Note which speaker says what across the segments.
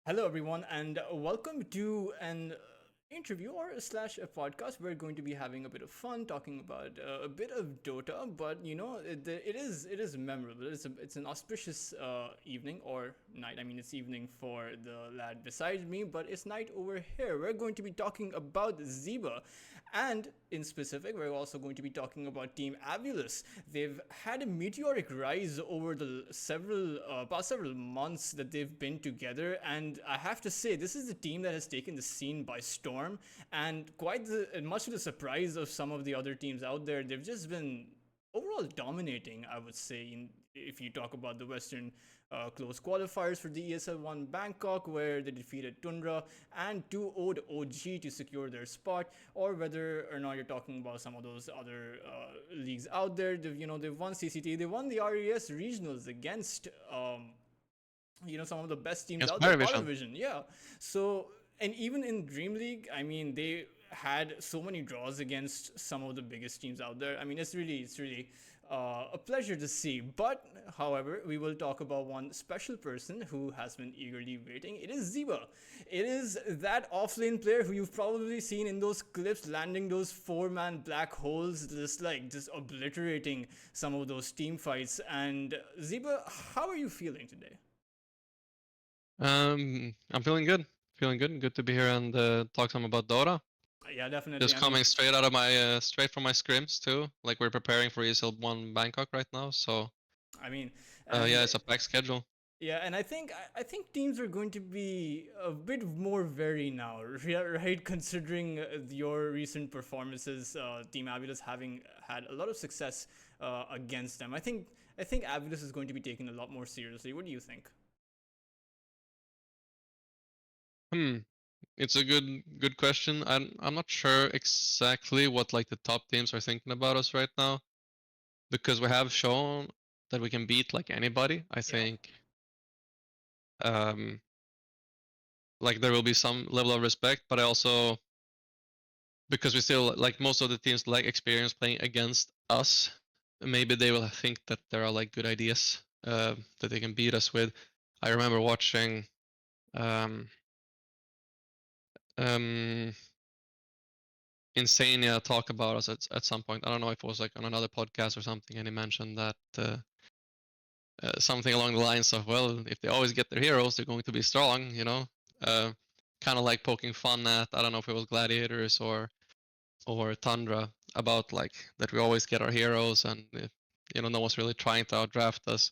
Speaker 1: Hello, everyone, and welcome to an interview or slash a podcast. We're going to be having a bit of fun talking about a bit of Dota, but it is memorable. It's an auspicious evening or night. I mean, it's evening for the lad beside me, but it's night over here. We're going to be talking about Xibbe, and in specific, we're also going to be talking about Team Abulous. They've had a meteoric rise over the past several months that they've been together, and I have to say, this is the team that has taken the scene by storm, and much to the surprise of some of the other teams out there, they've just been overall dominating, I would say, if you talk about the Western close qualifiers for the ESL One Bangkok, where they defeated Tundra and 2-0'd OG to secure their spot, or whether or not you're talking about some of those other leagues out there. They've won CCT, they won the RES regionals against some of the best teams
Speaker 2: Against
Speaker 1: out there,
Speaker 2: Parivision.
Speaker 1: Parivision. Yeah. So, and even in Dream League, I mean, they had so many draws against some of the biggest teams out there. I mean, it's really a pleasure to see. But, however, we will talk about one special person who has been eagerly waiting. It is Xibbe. It is that offlane player who you've probably seen in those clips landing those four-man black holes, just obliterating some of those team fights. And Xibbe, how are you feeling today?
Speaker 2: I'm feeling good. Feeling good. Good to be here and talk some about Dota.
Speaker 1: Yeah, definitely.
Speaker 2: Just
Speaker 1: I mean,
Speaker 2: coming straight from my scrims too. Like we're preparing for ESL One Bangkok right now. So
Speaker 1: I mean,
Speaker 2: yeah,
Speaker 1: and
Speaker 2: it's a packed schedule.
Speaker 1: yeah, and I think teams are going to be a bit more wary now, right? Considering your recent performances, Team Abulous having had a lot of success against them. I think Abulous is going to be taken a lot more seriously. What do you think?
Speaker 2: Hmm. It's a good question. I'm not sure exactly what like the top teams are thinking about us right now because we have shown that we can beat like anybody. I
Speaker 1: Yeah.
Speaker 2: think um like there will be some level of respect, but I also because we still like most of the teams like experience playing against us. Maybe they will think that there are like good ideas that they can beat us with. I remember watching um, um, Insania talk about us at some point. I don't know if it was like on another podcast or something, and he mentioned that something along the lines of, well, if they always get their heroes, they're going to be strong, you know. Uh, kind of like poking fun at, I don't know if it was Gladiators or Tundra about like that we always get our heroes and no one's really trying to outdraft us.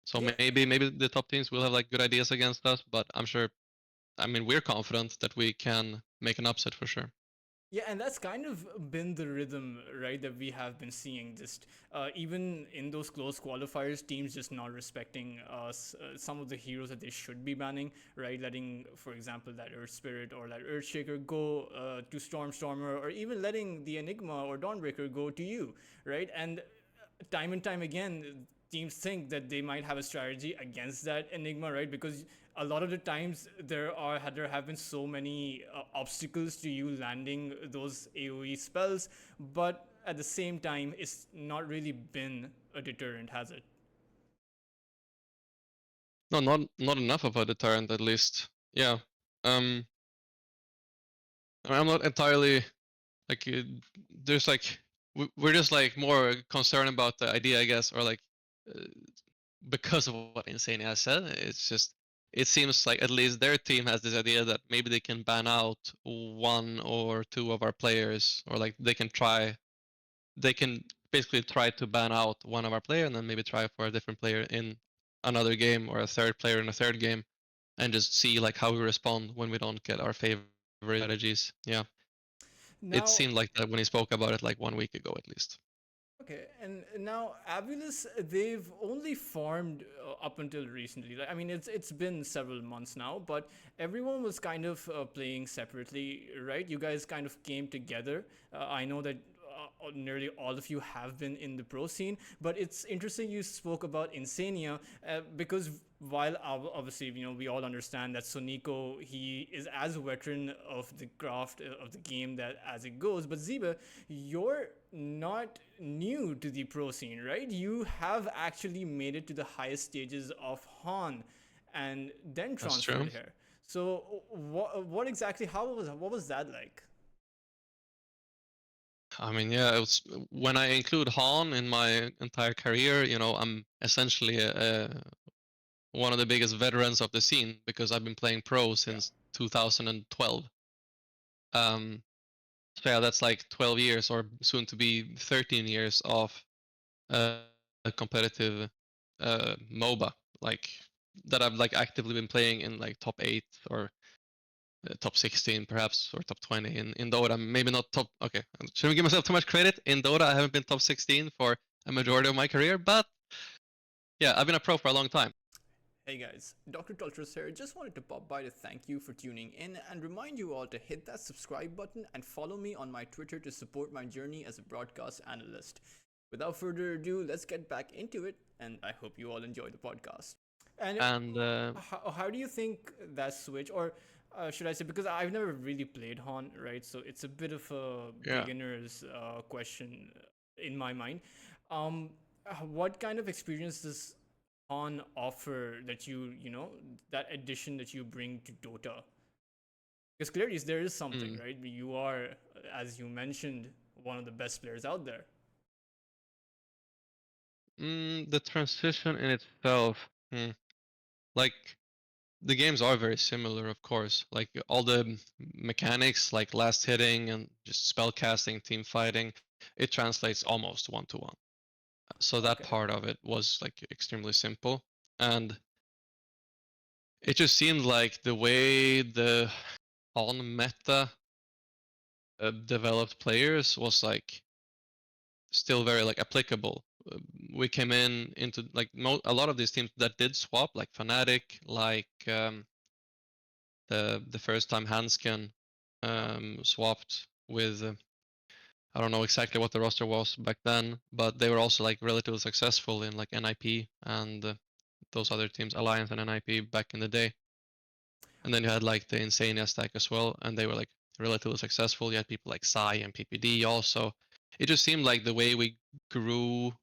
Speaker 2: So
Speaker 1: Yeah,
Speaker 2: maybe the top teams will have like good ideas against us, but I'm sure. I mean, we're confident that we can make an upset for sure.
Speaker 1: yeah, and that's kind of been the rhythm, right, that we have been seeing. Just even in those close qualifiers, teams just not respecting some of the heroes that they should be banning, right? Letting, for example, that Earth Spirit or that Earthshaker go to Stormer, or even letting the Enigma or Dawnbreaker go to you, right? And time and time again, teams think that they might have a strategy against that Enigma, right? Because a lot of the times there have been so many obstacles to you landing those AOE spells, but at the same time, it's not really been a deterrent, has it?
Speaker 2: No, not enough of a deterrent at least. Yeah. Um, I'm not entirely like there's like we're just like more concerned about the idea, I guess, or like uh, because of what Insane has said. It's just it seems like at least their team has this idea that maybe they can ban out one or two of our players, or like they can basically try to ban out one of our player and then maybe try for a different player in another game or a third player in a third game and just see like how we respond when we don't get our favorite strategies. Yeah. It
Speaker 1: Now,
Speaker 2: seemed like that when he spoke about it like 1 week ago at least.
Speaker 1: okay, and now Avulus, they've only formed up until recently. Like, I mean, it's been several months now, but everyone was kind of playing separately, right? You guys kind of came together. I know that nearly all of you have been in the pro scene, but it's interesting you spoke about Insania because while obviously we all understand that Soniko, he is as veteran of the craft of the game that as it goes, but Xibbe, you're not new to the pro scene, right? You have actually made it to the highest stages of Han and then
Speaker 2: That's
Speaker 1: transferred
Speaker 2: true.
Speaker 1: here. So what exactly? What was that like?
Speaker 2: I mean, yeah, it was when I include Han in my entire career. I'm essentially one of the biggest veterans of the scene because I've been playing pro
Speaker 1: Yeah.
Speaker 2: since 2012. Um, so yeah, that's like 12 years or soon to be 13 years of uh, competitive MOBA, like that I've like actively been playing in like top 8 or top 16 perhaps or top 20 in Dota. Maybe not top. Okay, I shouldn't give myself too much credit. In Dota, I haven't been top 16 for a majority of my career, but yeah, I've been a pro for a long time.
Speaker 1: Hey guys, Dr. Tultras here. Just wanted to pop by to thank you for tuning in and remind you all to hit that subscribe button and follow me on my Twitter to support my journey as a broadcast analyst. Without further ado, let's get back into it, and I hope you all enjoy the podcast. And
Speaker 2: And
Speaker 1: how do you think that switch, or should I say, because I've never really played Han, right? So it's a bit of a
Speaker 2: yeah.
Speaker 1: beginner's question in my mind. What kind of experience does Han offer that that addition that you bring to Dota? Because clearly there is something,
Speaker 2: Mm.
Speaker 1: right? You are, as you mentioned, one of the best players out there.
Speaker 2: The transition in itself, like the games are very similar, of course. Like all the mechanics, like last hitting and just spell casting, team fighting, it translates almost one to one. So that
Speaker 1: Okay.
Speaker 2: part of it was like extremely simple, and it just seemed like the way the on meta developed players was like still very like applicable. We came into like a lot of these teams that did swap, like Fnatic, like the first time Hansken
Speaker 1: Yeah.
Speaker 2: swapped with I don't know exactly what the roster was back then, but they were also like relatively successful in like NIP and those other teams, Alliance and NIP back in the day. And then you had like the Insania stack as well, and they were like relatively successful. You had people like Psy and PPD also. It just seemed like the way we grew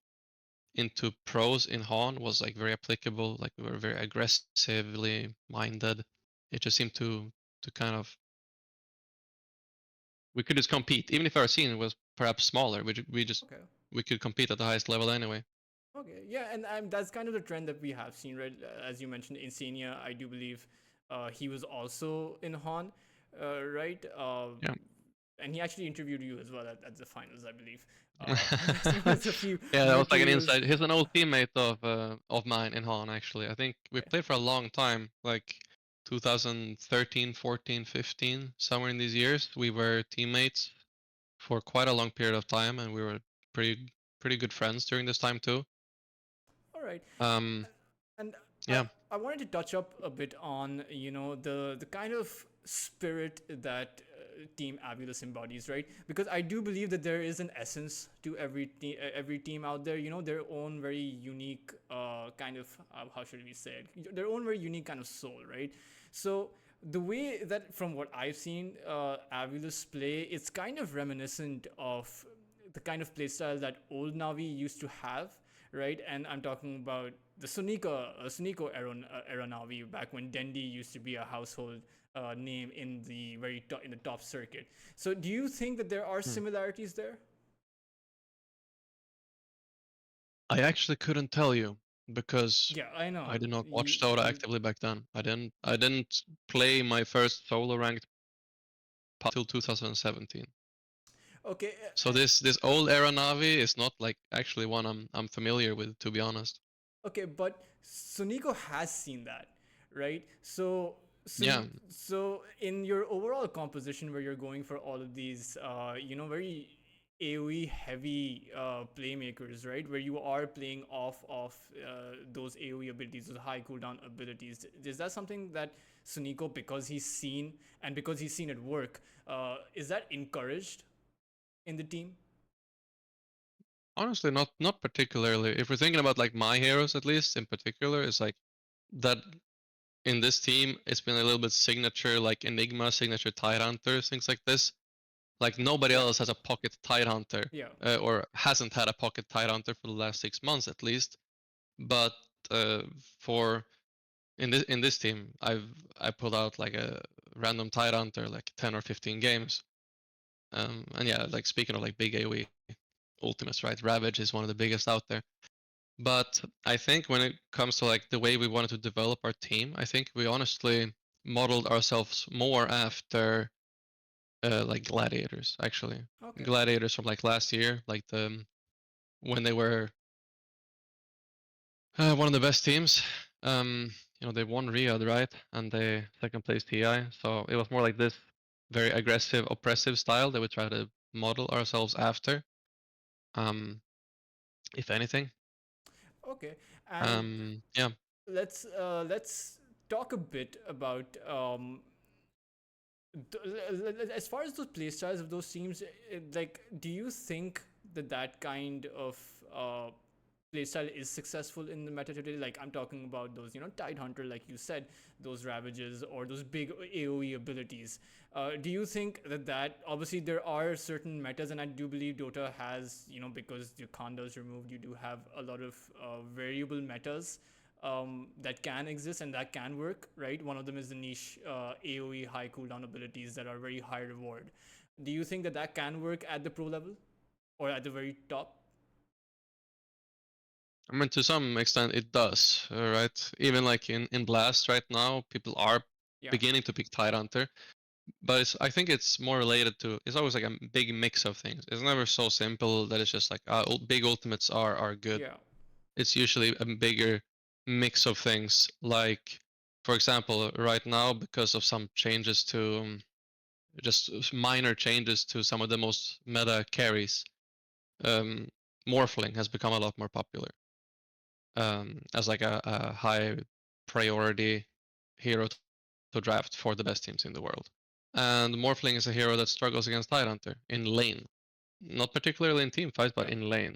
Speaker 2: into pros in Han was like very applicable. Like we were very aggressively minded. It just seemed to kind of we could just compete, even if our scene was perhaps smaller.
Speaker 1: Okay.
Speaker 2: We could compete at the highest level anyway.
Speaker 1: Okay, yeah, and that's kind of the trend that we have seen, right? As you mentioned, Insania, I do believe he was also in Han, right?
Speaker 2: Yeah.
Speaker 1: And he actually interviewed you as well at the finals, I believe. There was a few
Speaker 2: Yeah, that was like an
Speaker 1: materials.
Speaker 2: inside. He's an old teammate of mine in Han actually. I think we
Speaker 1: Okay.
Speaker 2: played for a long time, like 2013, 14, 15, somewhere in these years. We were teammates for quite a long period of time, and we were pretty good friends during this time too.
Speaker 1: All right.
Speaker 2: Um,
Speaker 1: And I
Speaker 2: yeah,
Speaker 1: I wanted to touch up a bit on the kind of spirit that Team Abulous embodies, right? Because I do believe that there is an essence to every team out there. Their own very unique kind of how should we say it? Their own very unique kind of soul, right? So the way that from what I've seen Avulus play, it's kind of reminiscent of the kind of playstyle that old Navi used to have, right? And I'm talking about the Sunico era Navi back when Dendi used to be a household name in the in the top circuit. So do you think that there are
Speaker 2: hmm.
Speaker 1: similarities there?
Speaker 2: I actually couldn't tell you because
Speaker 1: Yeah, I know.
Speaker 2: I did not
Speaker 1: You
Speaker 2: watch Dota
Speaker 1: you
Speaker 2: actively back then. I didn't play my first solo ranked till 2017.
Speaker 1: okay?
Speaker 2: So this old era Navi is not like actually one I'm familiar with, to be honest.
Speaker 1: Okay, but Sunico has seen that, right?
Speaker 2: Yeah,
Speaker 1: So in your overall composition, where you're going for all of these, very AOE heavy playmakers, right? Where you are playing off of those AOE abilities, those high cooldown abilities. Is that something that Sunico, because he's seen and because he's seen it work, is that encouraged in the team?
Speaker 2: honestly, not particularly. If we're thinking about like my heroes, at least in particular, it's like that in this team, it's been a little bit signature, like Enigma, signature Tidehunter, things like this. Like nobody
Speaker 1: Yeah,
Speaker 2: else has a pocket Tidehunter,
Speaker 1: yeah.
Speaker 2: or hasn't had a pocket Tidehunter for the last 6 months at least. But uh, for in this team, I pulled out like a random tide hunter, like 10 or 15 games. And yeah, like speaking of like big AoE ultimates, right? Ravage is one of the biggest out there. But I think when it comes to like the way we wanted to develop our team, I think we honestly modeled ourselves more after like gladiators, actually.
Speaker 1: Okay.
Speaker 2: Gladiators from like last year, like when they were one of the best teams. They won Riyadh, right? And they second place TI. So it was more like this very aggressive, oppressive style that we try to model ourselves after. Um, if anything.
Speaker 1: Okay. And
Speaker 2: Yeah.
Speaker 1: let's talk a bit about as far as those playstyles of those teams, like, do you think that that kind of uh, playstyle is successful in the meta today? Like, I'm talking about those, Tide Hunter, like you said, those Ravages or those big AoE abilities. Do you think that obviously there are certain metas, and I do believe Dota has, because the Khanda is removed, you do have a lot of variable metas that can exist and that can work, right? One of them is the niche AoE high cooldown abilities that are very high reward. Do you think that that can work at the pro level or at the very top?
Speaker 2: I mean, to some extent, it does, right? Even like in Blast right now, people are
Speaker 1: Yeah.
Speaker 2: beginning to pick Tidehunter, but I think it's more related to. It's always like a big mix of things. It's never so simple that it's just like big ultimates are good.
Speaker 1: Yeah.
Speaker 2: It's usually a bigger mix of things. Like, for example, right now, because of some changes to just minor changes to some of the most meta carries, um, Morphling has become a lot more popular as like a high priority hero to draft for the best teams in the world. And Morphling is a hero that struggles against Tidehunter in lane, not particularly in team fights, but
Speaker 1: Yeah.
Speaker 2: in lane.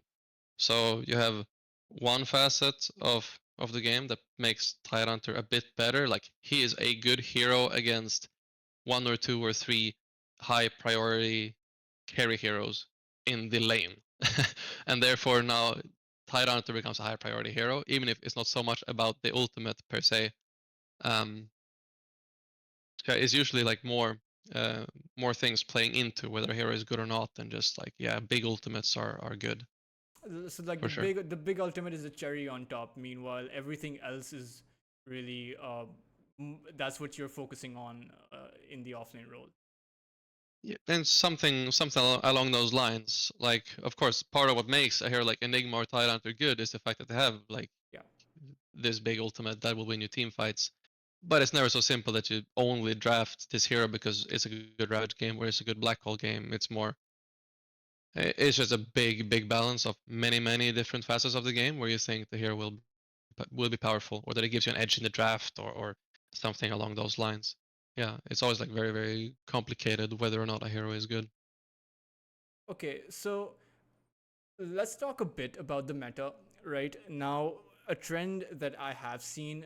Speaker 2: So you have one facet of the game that makes Tidehunter a bit better. Like he is a good hero against one or two or three high priority carry heroes in the lane. And therefore now Tidehunter becomes a high priority hero, even if it's not so much about the ultimate per se. Um, it's usually like uh, more things playing into whether a hero is good or not than just like yeah, big ultimates are good
Speaker 1: So like
Speaker 2: for sure.
Speaker 1: the big ultimate is the cherry on top. Meanwhile, everything else is really that's what you're focusing on in the offlane role.
Speaker 2: Yeah, and something along those lines. Like, of course, part of what makes a hero like Enigma or Tidehunter good is the fact that they have like
Speaker 1: Yeah.
Speaker 2: this big ultimate that will win you team fights. But it's never so simple that you only draft this hero because it's a good Ravage game or it's a good Black Hole game. It's more, it's just a big balance of many different facets of the game where you think the hero will be powerful or that it gives you an edge in the draft or something along those lines. Yeah, it's always like very complicated whether or not a hero is good.
Speaker 1: Okay, so let's talk a bit about the meta right now. A trend that I have seen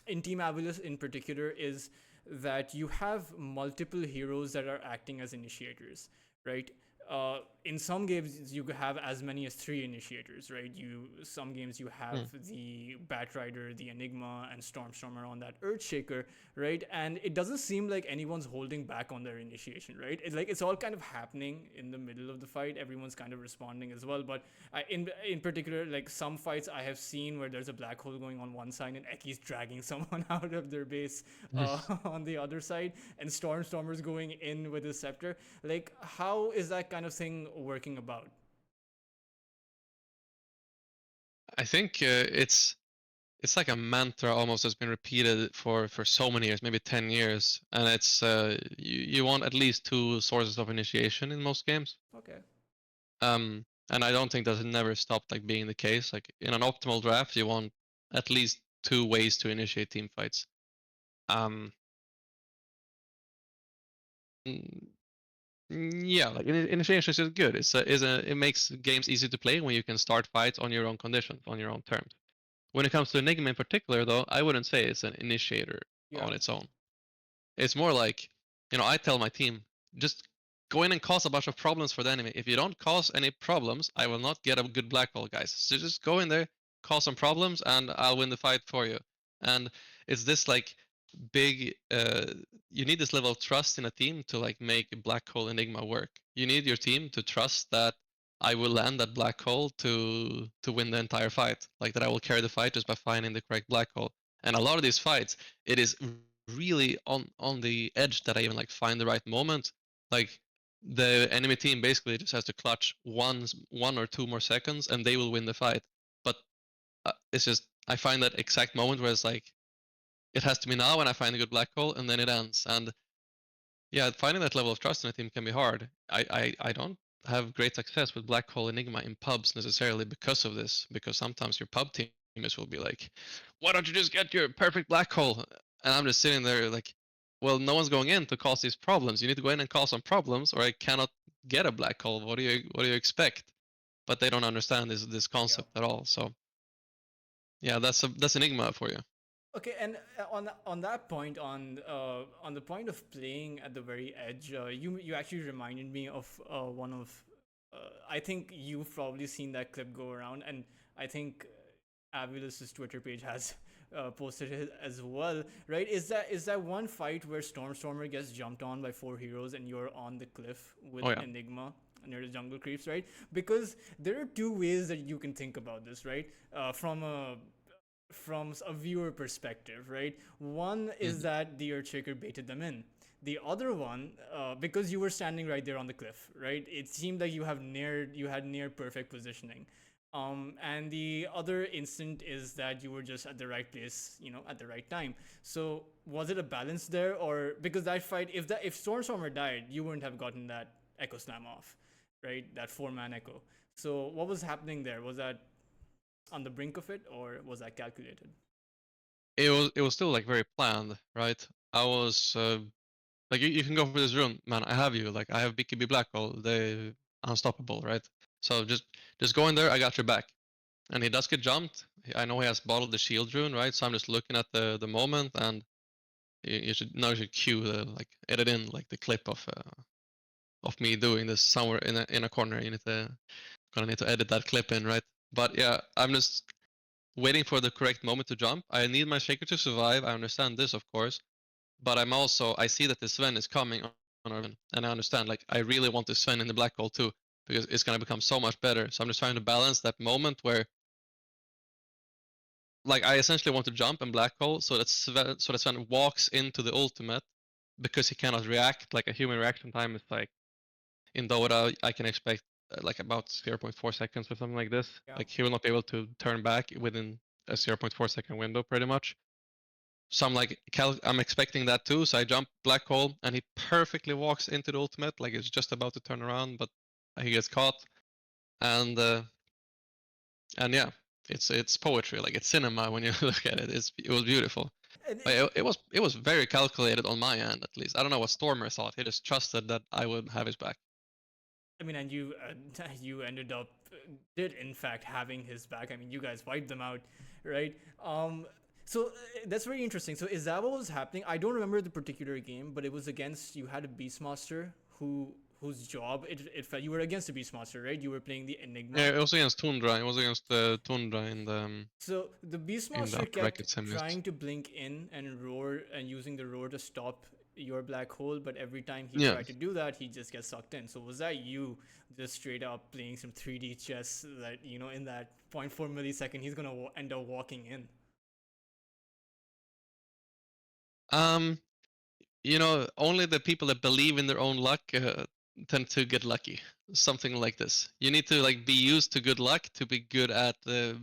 Speaker 1: in Team Abulous in particular is that you have multiple heroes that are acting as initiators, right? In some games you have as many as 3 initiators, right? Some games you have
Speaker 2: Hmm.
Speaker 1: the Batrider, the Enigma, and Stormstormer on that Earthshaker, right? And it doesn't seem like anyone's holding back on their initiation, right? It's like it's all kind of happening in the middle of the fight. Everyone's kind of responding as well. But in particular, like some fights I have seen where there's a black hole going on one side and Eki's dragging someone out of their base on the other side, and Stormstormer's going in with his scepter. Like, how is that kind of thing working about?
Speaker 2: I think it's like a mantra almost that's been repeated for so many years, maybe 10 years, and it's you want at least two sources of initiation in most games.
Speaker 1: Okay.
Speaker 2: And I don't think that's never stopped like being the case. Like in an optimal draft, you want at least two ways to initiate team fights. Um, mm, yeah, like initiation is good. It makes games easy to play when you can start fights on your own conditions, on your own terms. When it comes to Enigma in particular, though, I wouldn't say it's an initiator
Speaker 1: Yeah.
Speaker 2: on its own. It's more like, I tell my team, just go in and cause a bunch of problems for the enemy. If you don't cause any problems, I will not get a good black hole, guys. So just go in there, cause some problems, and I'll win the fight for you. And it's this like big you need this level of trust in a team to like make black hole Enigma work. You need your team to trust that I will land that black hole to win the entire fight, like that I will carry the fight just by finding the correct black hole. And a lot of these fights, it is really on the edge that I even like find the right moment. Like the enemy team basically just has to clutch one or two more seconds and they will win the fight. But it's just I find that exact moment where it's like it has to be now when I find a good black hole and then it ends. And yeah, finding that level of trust in a team can be hard. I don't have great success with black hole Enigma in pubs necessarily because of this, because sometimes your pub teammates will be like, why don't you just get your perfect black hole? And I'm just sitting there like, well, no one's going in to cause these problems. You need to go in and cause some problems or I cannot get a black hole. What do you expect? But they don't understand this
Speaker 1: Yeah.
Speaker 2: concept at all. So yeah, that's Enigma for you.
Speaker 1: Okay, and on that point, on the point of playing at the very edge, you actually reminded me of one of, I think you've probably seen that clip go around, and I think Avulus's Twitter page has posted it as well, right? Is that one fight where Stormstormer gets jumped on by four heroes and you're on the cliff with
Speaker 2: Oh yeah.
Speaker 1: Enigma near the jungle creeps, right? Because there are two ways that you can think about this, right? From a viewer perspective, right? One is
Speaker 2: Mm-hmm.
Speaker 1: that the Earthshaker baited them in. The other one, because you were standing right there on the cliff, right? It seemed like you had near perfect positioning. And the other instant is that you were just at the right place, at the right time. So was it a balance there, or because that fight, if Stormstormer died, you wouldn't have gotten that Echo Slam off, right? That 4-man Echo. So what was happening there? Was that on the brink of it, or was that calculated?
Speaker 2: It was still like very planned, right? I was like you can go for this rune, man. I have you. Like I have BKB Black Hole. They unstoppable, right? So just go in there. I got your back. And he does get jumped. I know he has bottled the shield rune, right? So I'm just looking at the moment, and you should now you should cue the like edit in like the clip of me doing this somewhere in a corner. You need to gonna need to edit that clip in, right? But yeah, I'm just waiting for the correct moment to jump. I need my shaker to survive. I understand this, of course, but I see that the Sven is coming on our Sven, and I understand like I really want the Sven in the black hole too because it's gonna become so much better. So I'm just trying to balance that moment where like I essentially want to jump and black hole so that Sven walks into the ultimate because he cannot react. Like a human reaction time is like in Dota I can expect like about 0.4 seconds or something like this.
Speaker 1: Yeah.
Speaker 2: Like he will not be able to turn back within a 0.4 second window pretty much. So I'm like I'm expecting that too. So I jump black hole and he perfectly walks into the ultimate like it's just about to turn around, but he gets caught. And and yeah, it's poetry. Like it's cinema when you look at it. It was beautiful.
Speaker 1: And
Speaker 2: But it was very calculated on my end at least. I don't know what Stormer thought. He just trusted that I would have his back.
Speaker 1: I mean, and you you ended up did in fact having his back. I mean, you guys wiped them out, right? So that's very interesting. So is that what was happening? I don't remember the particular game, but it was against you had a Beastmaster whose job it felt you were against the Beastmaster, right? You were playing the
Speaker 2: Yeah,
Speaker 1: Enigma.
Speaker 2: it was against Tundra. It was against Tundra
Speaker 1: So the
Speaker 2: in the
Speaker 1: Beastmaster
Speaker 2: upper
Speaker 1: kept
Speaker 2: bracket semis.
Speaker 1: trying to blink in and roar and using the roar to stop your black hole, but every time he
Speaker 2: Yeah.
Speaker 1: tried to do that, he just gets sucked in. So was that you just straight up playing some 3D chess that, in that point 0.4 millisecond, he's gonna end up walking in?
Speaker 2: Um, only the people that believe in their own luck tend to get lucky. Something like this. You need to like be used to good luck to be good to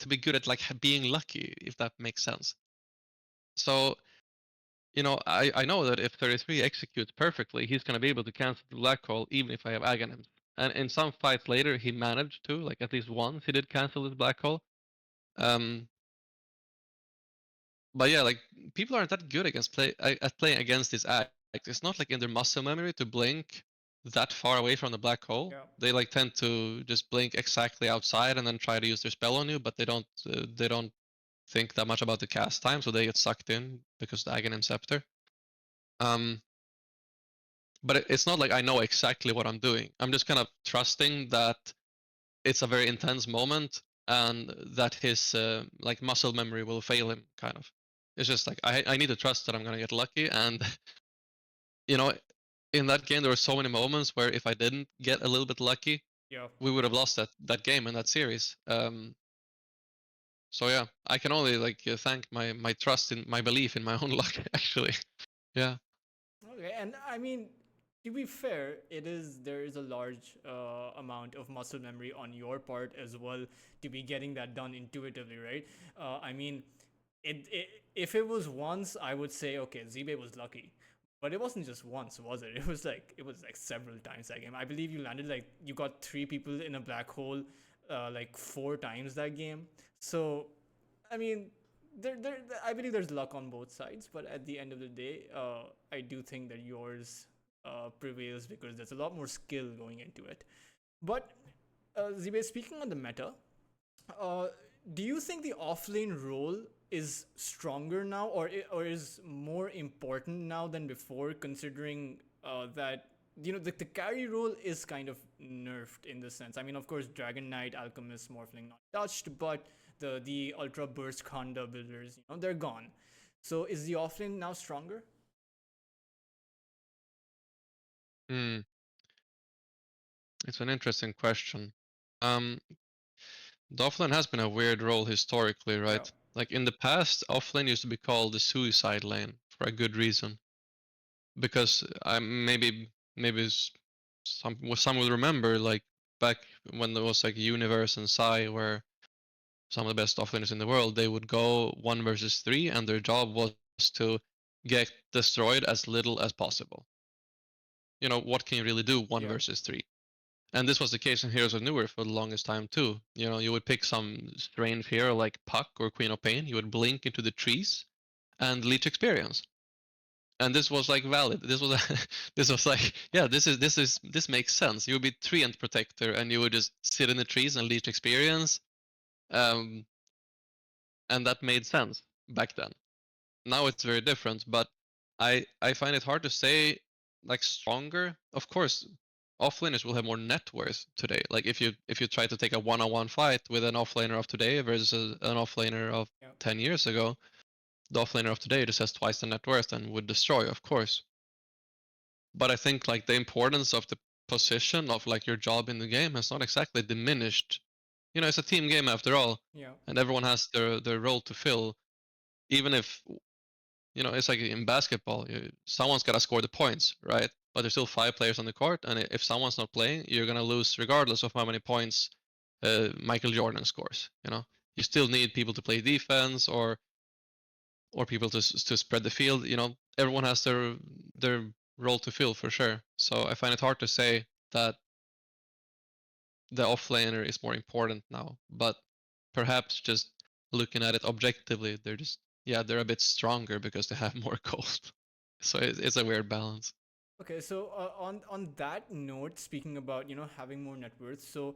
Speaker 2: be good at like being lucky, if that makes sense. So I know that if 33 executes perfectly, he's gonna be able to cancel the black hole even if I have Aghanim. And in some fights later, he managed to, like at least once, he did cancel his black hole. Um, but yeah, like people aren't that good at playing against this act. It's not like in their muscle memory to blink that far away from the black hole.
Speaker 1: Yeah.
Speaker 2: They like tend to just blink exactly outside and then try to use their spell on you, but they don't think that much about the cast time, so they get sucked in because the Aghanim Scepter. Um, but it's not like I know exactly what I'm doing. I'm just kind of trusting that it's a very intense moment and that his like muscle memory will fail him, kind of. It's just like I need to trust that I'm gonna get lucky, and you know, in that game there were so many moments where if I didn't get a little bit lucky,
Speaker 1: Yeah.
Speaker 2: we would have lost that game and that series. So yeah, I can only like thank my trust in my belief in my own luck, actually. Yeah.
Speaker 1: Okay, and I mean, to be fair, there is a large amount of muscle memory on your part as well to be getting that done intuitively, right? I mean, it if it was once, I would say okay, Xibbe was lucky, but it wasn't just once, was it? It was like several times that game. I believe you landed like you got three people in a black hole, like four times that game. So I mean, I believe there's luck on both sides, but at the end of the day, I do think that yours prevails because there's a lot more skill going into it. But Zibe, speaking on the meta, uh, do you think the offlane role is stronger now, or is more important now than before? Considering that the carry role is kind of nerfed in the sense. I mean, of course, Dragon Knight, Alchemist, Morphling not touched, but the Ultra Burst Khanda builders, they're gone. So is the offlane now stronger?
Speaker 2: Hmm. It's an interesting question. Um, the offlane has been a weird role historically,
Speaker 1: Yeah,
Speaker 2: right? Like in the past, offlane used to be called the suicide lane for a good reason, because I maybe some will remember like back when there was like Universe and Psy, where some of the best offlaners in the world, they would go 1 versus 3, and their job was to get destroyed as little as possible. What can you really do one
Speaker 1: yeah,
Speaker 2: versus three? And this was the case in Heroes of Newer for the longest time too. You would pick some strange hero like Puck or Queen of Pain, you would blink into the trees and leech experience. And this was like valid. This was this was like, yeah, this makes sense. You would be Treant Protector and you would just sit in the trees and leech experience. Um, and that made sense back then. Now it's very different, but I find it hard to say like stronger. Of course, offlaners will have more net worth today. Like if you try to take a one-on-one fight with an offlaner of today versus an offlaner of
Speaker 1: yeah,
Speaker 2: 10 years ago, the offlaner of today just has twice the net worth and would destroy, of course. But I think like the importance of the position of like your job in the game has not exactly diminished. It's a team game after all,
Speaker 1: yeah,
Speaker 2: and everyone has their role to fill. Even if it's like in basketball, someone's got to score the points, right? But there's still 5 players on the court, and if someone's not playing, you're gonna lose regardless of how many points Michael Jordan scores. You still need people to play defense or people to spread the field. Everyone has their role to fill for sure. So I find it hard to say that the offlaner is more important now, but perhaps just looking at it objectively, they're a bit stronger because they have more gold. So it's a weird balance.
Speaker 1: Okay, so on that note, speaking about having more net worth, so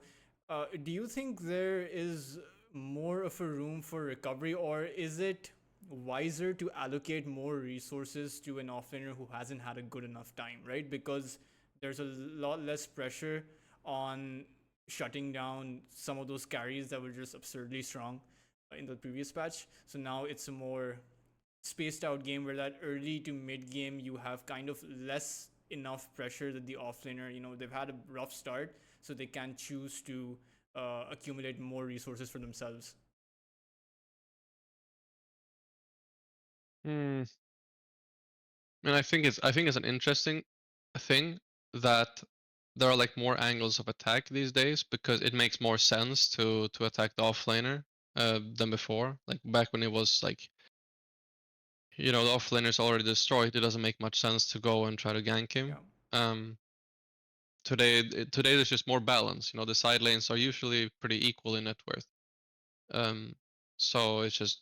Speaker 1: do you think there is more of a room for recovery, or is it wiser to allocate more resources to an offlaner who hasn't had a good enough time, right? Because there's a lot less pressure on shutting down some of those carries that were just absurdly strong in the previous patch. So now it's a more spaced out game where that early to mid game you have kind of less enough pressure that the offlaner, they've had a rough start, so they can choose to accumulate more resources for themselves.
Speaker 2: Hmm. And I think it's an interesting thing that there are like more angles of attack these days because it makes more sense to attack the offlaner than before. Like back when it was like the offlaner is already destroyed, it doesn't make much sense to go and try to gank
Speaker 1: Yeah,
Speaker 2: him. Um, today there's just more balance. The side lanes are usually pretty equal in net worth. Um, so it's just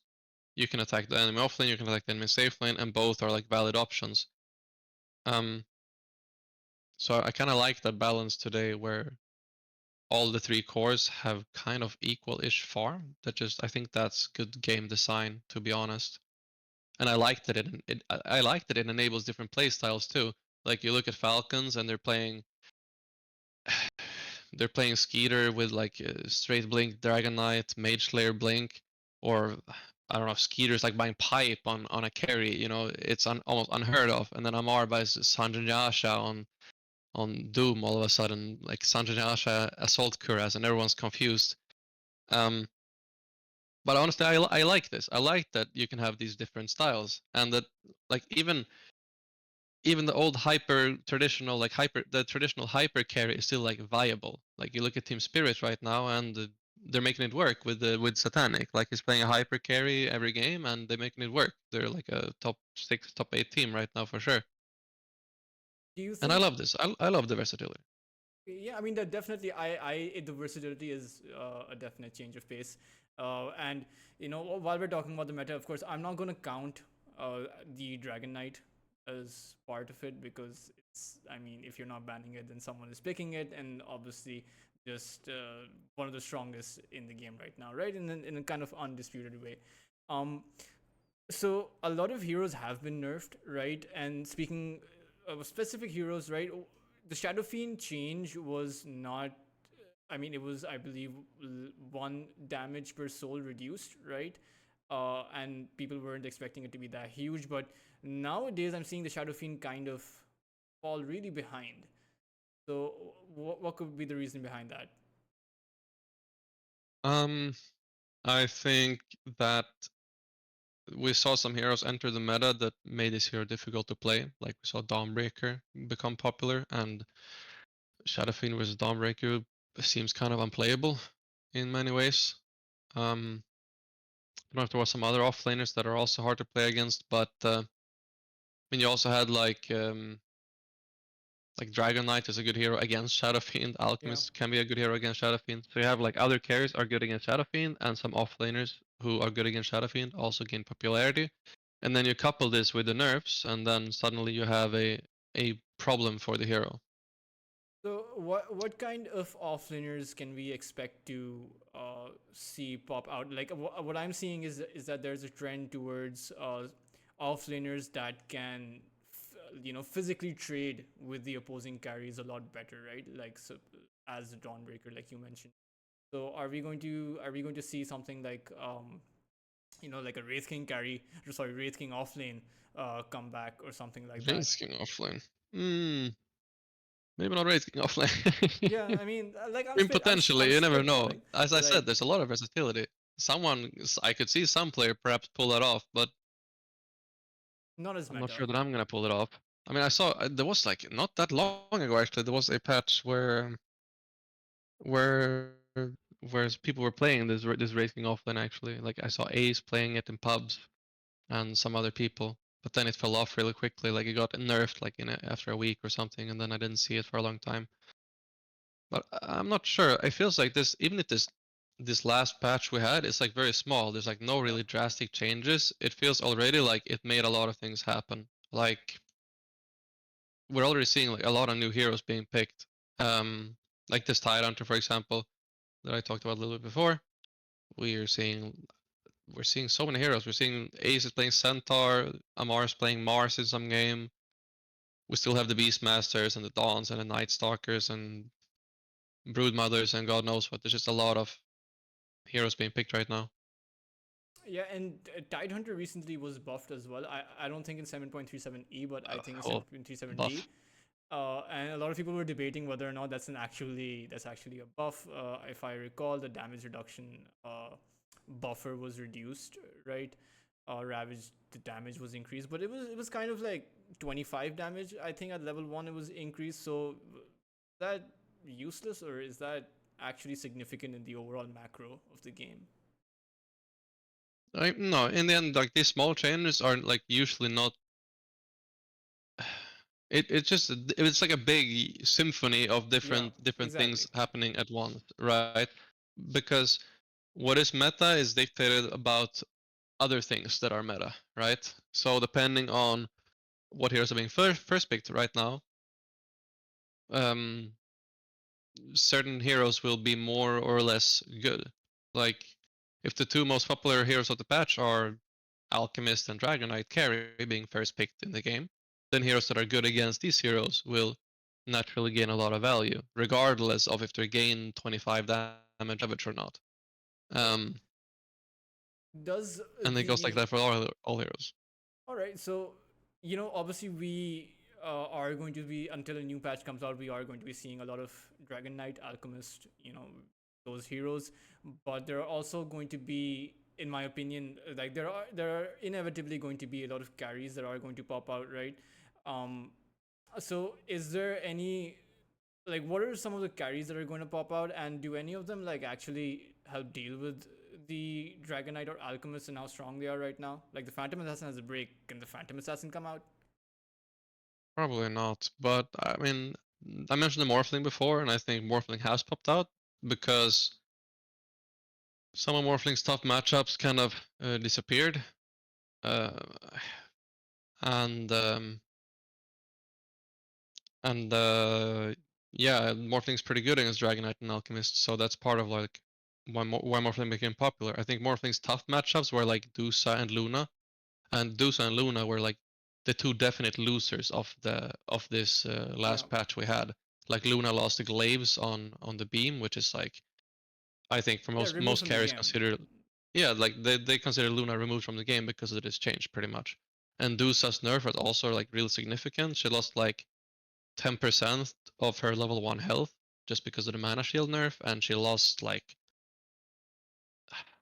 Speaker 2: you can attack the enemy off lane, you can attack the enemy safe lane, and both are like valid options. Um, so I kind of like that balance today where all the three cores have kind of equal-ish farm. I think that's good game design, to be honest. And I like that I like that it enables different play styles too. Like you look at Falcons and they're playing they're playing Skeeter with like straight blink Dragon Knight, Mage Slayer blink, or I don't know, Skeeter's like buying pipe on a carry. You know, it's almost unheard of. And then Amar buys Sanjay Yasha on Doom all of a sudden, like Sanjay Yasha Assault Cuirass, and everyone's confused. Um, but honestly, I like this. I like that you can have these different styles, and that like even the old hyper traditional like the traditional hyper carry is still like viable. Like you look at Team Spirit right now, and they're making it work with Satanic. Like he's playing a hyper carry every game, and they're making it work. They're like a top 6, top 8 team right now for sure.
Speaker 1: Do you
Speaker 2: And I
Speaker 1: think?
Speaker 2: love this. I love the versatility.
Speaker 1: Yeah, I mean that definitely. The versatility is a definite change of pace. And while we're talking about the meta, of course, I'm not gonna count the Dragon Knight as part of it because it's. I mean, if you're not banning it, then someone is picking it, and obviously, just one of the strongest in the game right now, right? In a kind of undisputed way. Um, so a lot of heroes have been nerfed, right? And speaking of specific heroes, right? The Shadow Fiend change was not. I mean, it was, I believe, one damage per soul reduced, right? And people weren't expecting it to be that huge, but nowadays I'm seeing the Shadow Fiend kind of fall really behind. So, what could be the reason behind that?
Speaker 2: Um, I think that we saw some heroes enter the meta that made this hero difficult to play. Like we saw Dawnbreaker become popular, and Shadow Fiend versus Dawnbreaker seems kind of unplayable in many ways. Um, I don't know if there was some other offlaners that are also hard to play against, but I mean, you also had like Dragon Knight is a good hero against Shadow Fiend.
Speaker 1: Yeah.
Speaker 2: Alchemist can be a good hero against Shadow Fiend. So you have like other carries are good against Shadow Fiend, and some offlaners who are good against Shadow Fiend also gain popularity. And then you couple this with the nerfs, and then suddenly you have a problem for the hero.
Speaker 1: So what kind of offlaners can we expect to see pop out? Like what I'm seeing is that there's a trend towards offlaners that can physically trade with the opposing carries a lot better, right? Like so as a Dawnbreaker, like you mentioned. So are we going to see something like like a Wraith King carry, sorry, Wraith King offlane come back or something like that?
Speaker 2: Rainsking offlane. Hmm. Maybe not Rainsking offlane.
Speaker 1: Yeah, I mean, like
Speaker 2: I mean, potentially,
Speaker 1: I'm
Speaker 2: you never know.
Speaker 1: spitballing,
Speaker 2: As I said,
Speaker 1: like
Speaker 2: there's a lot of versatility. I could see some player perhaps pull that off, but
Speaker 1: not as
Speaker 2: I'm not
Speaker 1: meta.
Speaker 2: sure that I'm gonna pull it off. I mean, I saw there was like not that long ago actually. There was a patch where where people were playing this racing offline actually. Like I saw Ace playing it in pubs and some other people, but then it fell off really quickly. Like it got nerfed like after a week or something, and then I didn't see it for a long time. But I'm not sure. It feels like this, even if this last patch we had is like very small. There's like no
Speaker 1: Yeah.
Speaker 2: really drastic changes. It feels already like it made a lot of things happen. Like we're already seeing like a lot of new heroes being picked. Like this Tidehunter, for example, that I talked about a little bit before. We're seeing we're seeing so many heroes. We're seeing Ace is playing Centaur, Amar is playing Mars in some game. We still have the Beastmasters and the Dawns and the Night Stalkers and Broodmothers and God knows what. There's just a lot of heroes being picked right now.
Speaker 1: Yeah, and Tidehunter recently was buffed as well. I don't think in 7.37E, but I think in
Speaker 2: Whole
Speaker 1: 7.37D.
Speaker 2: buff.
Speaker 1: And a lot of people were debating whether or not that's actually a buff. If I recall, the damage reduction buffer was reduced, right? Ravage, the damage was increased, but it was kind of like 25 damage. I think at level 1 it was increased. So is that useless, or is that actually significant in the overall macro of the game?
Speaker 2: No, in the end, like these small changes are like usually not. It's like a big symphony of
Speaker 1: Yeah,
Speaker 2: different things
Speaker 1: exactly.
Speaker 2: happening at once, right? Because what is meta is dictated about other things that are meta, right? So depending on what heroes are being first picked right now, um, certain heroes will be more or less good. Like if the two most popular heroes of the patch are Alchemist and Dragon Knight carry being first picked in the game, then heroes that are good against these heroes will naturally gain a lot of value, regardless of if they gain 25 damage or not. Um,
Speaker 1: Does
Speaker 2: and it goes like
Speaker 1: the
Speaker 2: that for all heroes.
Speaker 1: All right, so obviously we are going to be, until a new patch comes out, we are going to be seeing a lot of Dragon Knight, Alchemist, those heroes. But there are also going to be, in my opinion, like there are inevitably going to be a lot of carries that are going to pop out, right? Um, so is there any, like, what are some of the carries that are going to pop out, and do any of them like actually help deal with the Dragon Knight or Alchemist and how strong they are right now? Like the Phantom Assassin has a break. Can the Phantom Assassin come out?
Speaker 2: Probably not, but I mean, I mentioned the Morphling before, and I think Morphling has popped out because some of Morphling's tough matchups kind of disappeared, uh, and um, and yeah, Morphling's pretty good against Dragon Knight and Alchemist, so that's part of like why Morphling became popular. I think Morphling's tough matchups were like Dusa and Luna, and Dusa and Luna were like the two definite losers of this
Speaker 1: Yeah,
Speaker 2: last patch we had. Like Luna lost the glaives on the beam, which is like I think for
Speaker 1: yeah, removed
Speaker 2: most
Speaker 1: from the
Speaker 2: carries
Speaker 1: game.
Speaker 2: consider, yeah, like they consider Luna removed from the game because of this change pretty much. And Dusa's nerf was also like real significant. She lost like 10% of her level 1 health just because of the mana shield nerf, and she lost like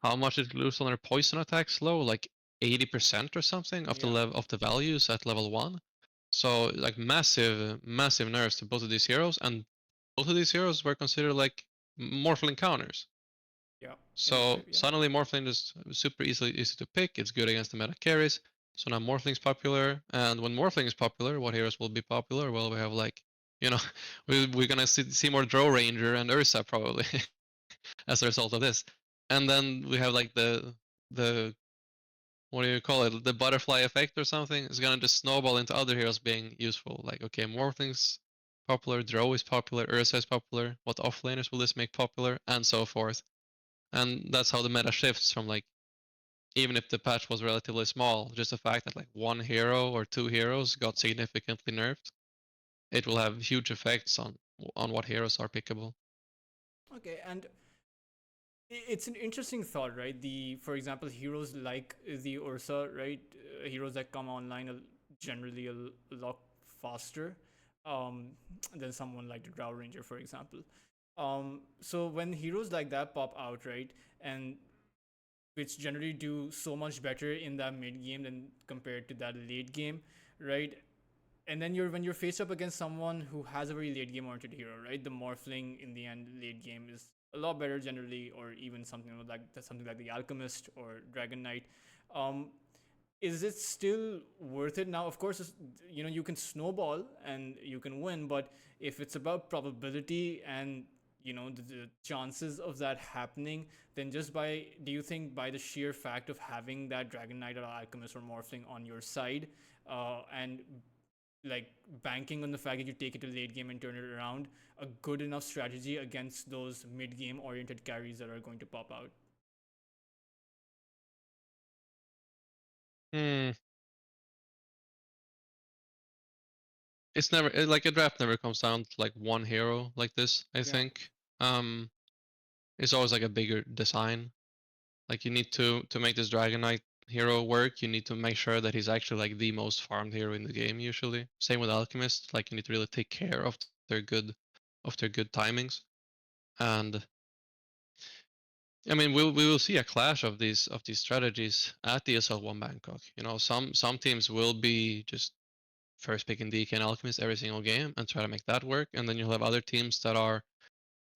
Speaker 2: how much did she lose on her poison attack slow? Like 80% or something of the
Speaker 1: Yeah,
Speaker 2: level of the values at level 1. So like massive nerfs to both of these heroes, and both of these heroes were considered like Morphling counters.
Speaker 1: yeah, in a way,
Speaker 2: So
Speaker 1: yeah.
Speaker 2: suddenly Morphling is super easy to pick. It's good against the meta carries. So now Morphling's popular, and when Morphling is popular, what heroes will be popular? Well, we have like, you know, we're gonna see more Drow Ranger and Ursa probably as a result of this. And then we have like the what do you call it? The butterfly effect or something. It's gonna just snowball into other heroes being useful. Like okay, Morphling's popular, Drow is popular, Ursa is popular. What offlaners will this make popular, and so forth. And that's how the meta shifts from like even if the patch was relatively small, just the fact that like one hero or two heroes got significantly nerfed, it will have huge effects on what heroes are pickable.
Speaker 1: Okay, and it's an interesting thought, right? For example, heroes like the Ursa, right? Heroes that come online generally a lot faster um, than someone like the Drow Ranger, for example. So when heroes like that pop out, right, and which generally do so much better in that mid game than compared to that late game, right? And then when you're faced up against someone who has a very late game oriented hero, right? The Morphling in the end late game is a lot better generally, or even something like the Alchemist or Dragon Knight. Um, is it still worth it now? Of course, you can snowball and you can win, but if it's about probability and the chances of that happening, then do you think by the sheer fact of having that Dragon Knight or Alchemist or Morphling on your side, and like banking on the fact that you take it to late game and turn it around, a good enough strategy against those mid game oriented carries that are going to pop out?
Speaker 2: Hmm. It's never like a draft never comes down to like one hero like this. I
Speaker 1: Yeah.
Speaker 2: think it's always like a bigger design. Like you need to make this Dragon Knight hero work. You need to make sure that he's actually like the most farmed hero in the game. Usually, same with Alchemist. Like you need to really take care of their good timings. And I mean, we will see a clash of these strategies at ESL One Bangkok. You know, some teams will be just first picking DK and Alchemist every single game and try to make that work, and then you'll have other teams that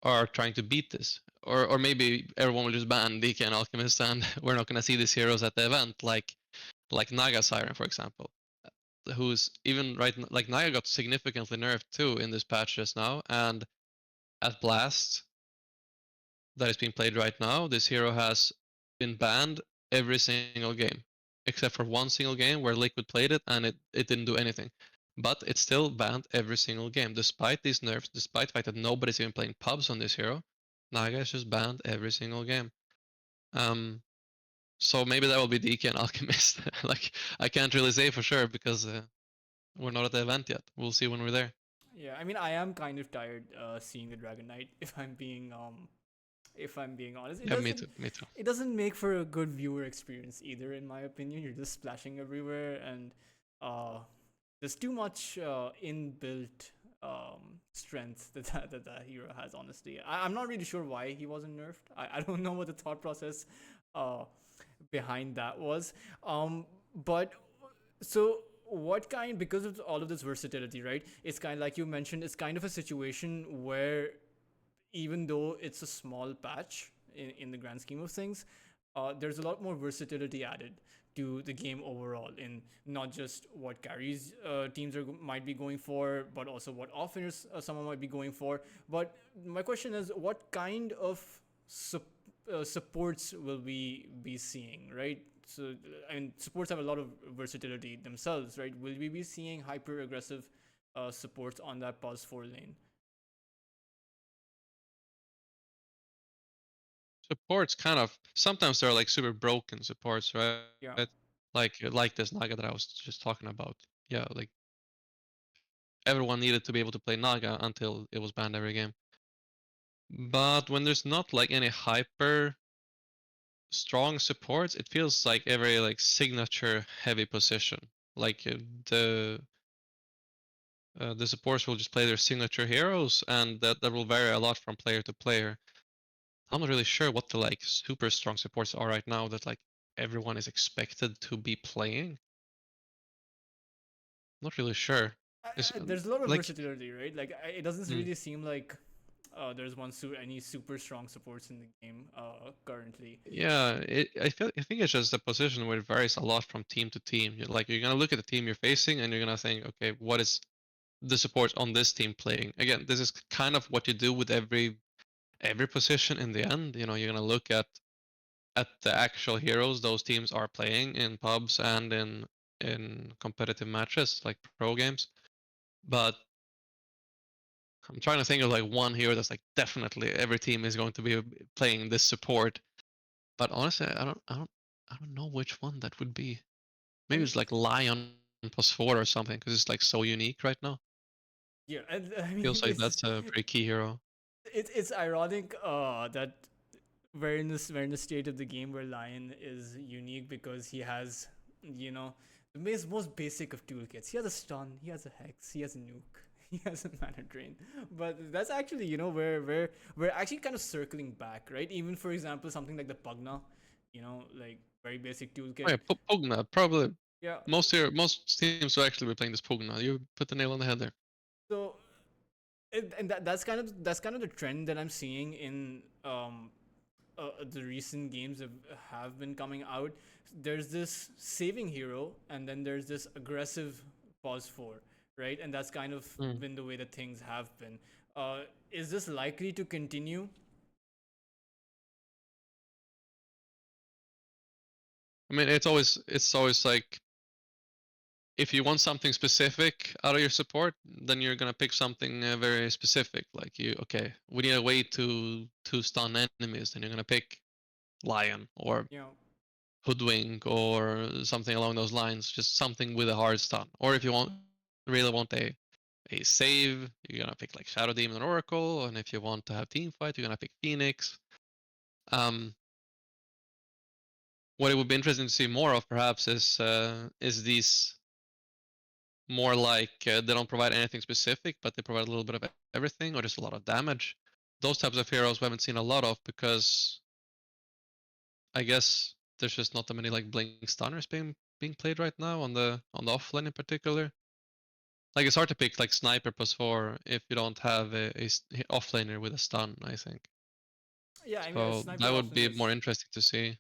Speaker 2: are trying to beat this, or maybe everyone will just ban DK and Alchemist, and we're not gonna see these heroes at the event, like Naga Siren, for example, who's even like Naga got significantly nerfed too in this patch just now, and at Blast that is being played right now, this hero has been banned every single game, except for one single game where Liquid played it and it didn't do anything. But it's still banned every single game, despite these nerfs, despite the fact that nobody's even playing pubs on this hero. Naga is just banned every single game. Um, so maybe that will be DK and Alchemist. Like I can't really say for sure because we're not at the event yet. We'll see when we're there.
Speaker 1: Yeah, I mean, I am kind of tired seeing the Dragon Knight. If I'm being honest,
Speaker 2: Yeah, me too. Me too.
Speaker 1: it doesn't make for a good viewer experience either, in my opinion. You're just splashing everywhere, and uh, there's too much inbuilt strength that hero has. Honestly, I'm not really sure why he wasn't nerfed. I don't know what the thought process uh, behind that was. But so what kind, because of all of this versatility, right? It's kind of like you mentioned. It's kind of a situation where even though it's a small patch in the grand scheme of things, there's a lot more versatility added to the game overall, in not just what carries teams might be going for, but also what offense someone might be going for. But my question is, what kind of supports will we be seeing, right? So, I mean, supports have a lot of versatility themselves, right? Will we be seeing hyper aggressive supports on that pulse 4 lane?
Speaker 2: Supports kind of sometimes they're like super broken supports, right?
Speaker 1: Yeah.
Speaker 2: Like this Naga that I was just talking about. Yeah, like everyone needed to be able to play Naga until it was banned every game. But when there's not like any hyper strong supports, it feels like a very like signature heavy position. Like the supports will just play their signature heroes, and that will vary a lot from player to player. I'm not really sure what the like super strong supports are right now that like everyone is expected to be playing. Not really sure. Is
Speaker 1: There's a lot of
Speaker 2: like
Speaker 1: versatility, right? Like it doesn't
Speaker 2: mm,
Speaker 1: really seem like there's any super strong supports in the game currently.
Speaker 2: yeah, I think it's just a position where it varies a lot from team to team. You're gonna look at the team you're facing and you're gonna think, okay, what is the support on this team playing? Again, this is kind of what you do with every position in the end. You're gonna look at the actual heroes those teams are playing in pubs and in competitive matches like pro games. But I'm trying to think of like one hero that's like definitely every team is going to be playing this support. But honestly, I don't know which one that would be.
Speaker 1: I
Speaker 2: Maybe
Speaker 1: mean,
Speaker 2: it's like Lion plus 4 or something because it's like so unique right now.
Speaker 1: yeah, and I mean
Speaker 2: Feels like that's a pretty key hero.
Speaker 1: it's ironic that we're in the state of the game where Lion is unique because he has, you know, the most basic of toolkits. He has a stun, he has a hex, he has a nuke, he has a mana drain. But that's actually, where we're actually kind of circling back, right? Even for example, something like the Pugna, like very basic
Speaker 2: Oh
Speaker 1: toolkit.
Speaker 2: yeah, Pugna probably
Speaker 1: Yeah.
Speaker 2: most teams will actually be playing this Pugna. You put the nail on the head there.
Speaker 1: So and that's kind of the trend that I'm seeing in the recent games have been coming out. There's this saving hero, and then there's this aggressive pause four, right? And that's kind of
Speaker 2: Mm.
Speaker 1: been the way that things have been. Is this likely to continue?
Speaker 2: I mean, it's always like if you want something specific out of your support, then you're gonna pick something very specific. Like okay, we need a way to stun enemies. Then you're gonna pick Lion or
Speaker 1: You know,
Speaker 2: Hoodwink or something along those lines. Just something with a hard stun. Or if you really want a save, you're gonna pick like Shadow Demon or Oracle. And if you want to have team fight, you're gonna pick Phoenix. Um, what it would be interesting to see more of, perhaps, is these more like they don't provide anything specific, but they provide a little bit of everything or just a lot of damage. Those types of heroes we haven't seen a lot of because I guess there's just not that many like blink stunners being played right now on the offlane in particular. Like it's hard to pick like sniper plus 4 if you don't have a offlaner with a stun. I think
Speaker 1: yeah. I mean,
Speaker 2: so that would be more
Speaker 1: Has
Speaker 2: interesting to see.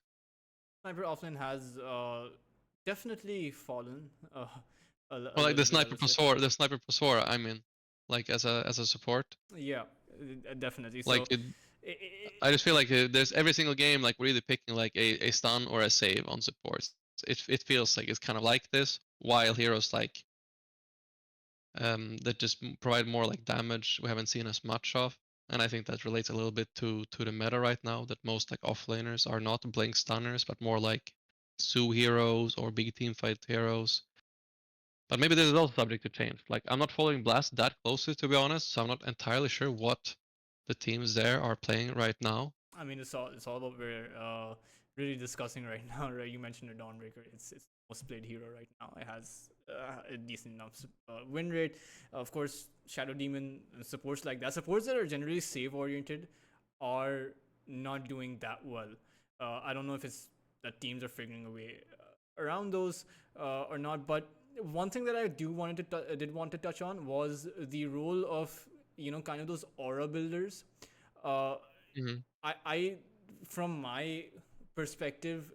Speaker 1: Sniper Offline has definitely fallen a
Speaker 2: Well, like
Speaker 1: little bit, I would say.
Speaker 2: the sniper plus 4. I mean, like as a support.
Speaker 1: Yeah, definitely.
Speaker 2: Like
Speaker 1: So,
Speaker 2: I just feel like there's every single game like we're either picking like a stun or a save on supports. It feels like it's kind of like this, while heroes like that just provide more like damage we haven't seen as much of. And I think that relates a little bit to the meta right now, that most like offlaners are not blink stunners, but more like Sue heroes or big team fight heroes. But maybe this is also subject to change. Like I'm not following Blast that closely to be honest, so I'm not entirely sure what the teams there are playing right now.
Speaker 1: I mean, it's all what we're really discussing right now, right? You mentioned a Dawnbreaker. It's the most played hero right now. It has a decent enough win rate. Of course, Shadow Demon supports like that. Supports that are generally save oriented are not doing that well. I don't know if it's that teams are figuring a way around those or not. But one thing that I did want to touch on was the role of kind of those aura builders. Uh,
Speaker 2: Hmm.
Speaker 1: I from my perspective,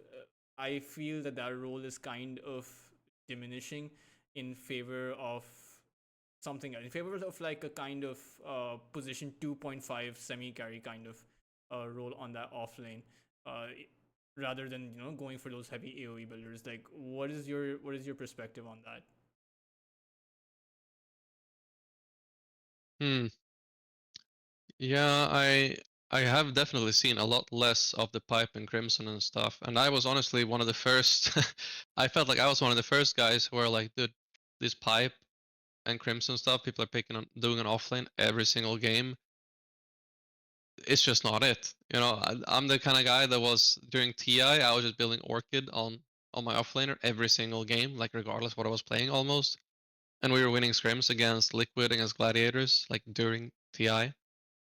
Speaker 1: I feel that that role is kind of diminishing in favor of something else, in favor of like a kind of position 2.5 semi carry kind of role on that offlane, uh, rather than going for those heavy AOE builders. Like, what is your perspective on that?
Speaker 2: Hmm. Yeah, I have definitely seen a lot less of the pipe and crimson and stuff. And I was honestly one of the first. I felt like I was one of the first guys who were like, dude, this pipe and crimson stuff people are picking on doing an offlane every single game. It's just not it. I'm the kind of guy that was during TI. I was just building Orchid on my offlaner every single game, like regardless what I was playing almost. And we were winning scrims against Liquid, against Gladiators, like during TI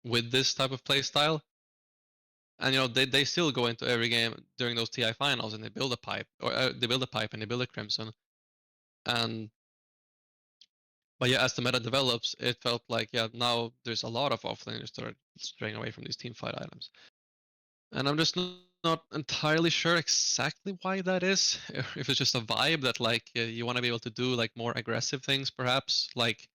Speaker 2: with this type of play style. And they still go into every game during those TI finals and they build a pipe, or they build a pipe and they build a crimson. And but yeah, as the meta develops, it felt like yeah now there's a lot of offlaners that are straying away from these team fight items. And I'm just not entirely sure exactly why that is. If it's just a vibe that like you want to be able to do like more aggressive things, perhaps like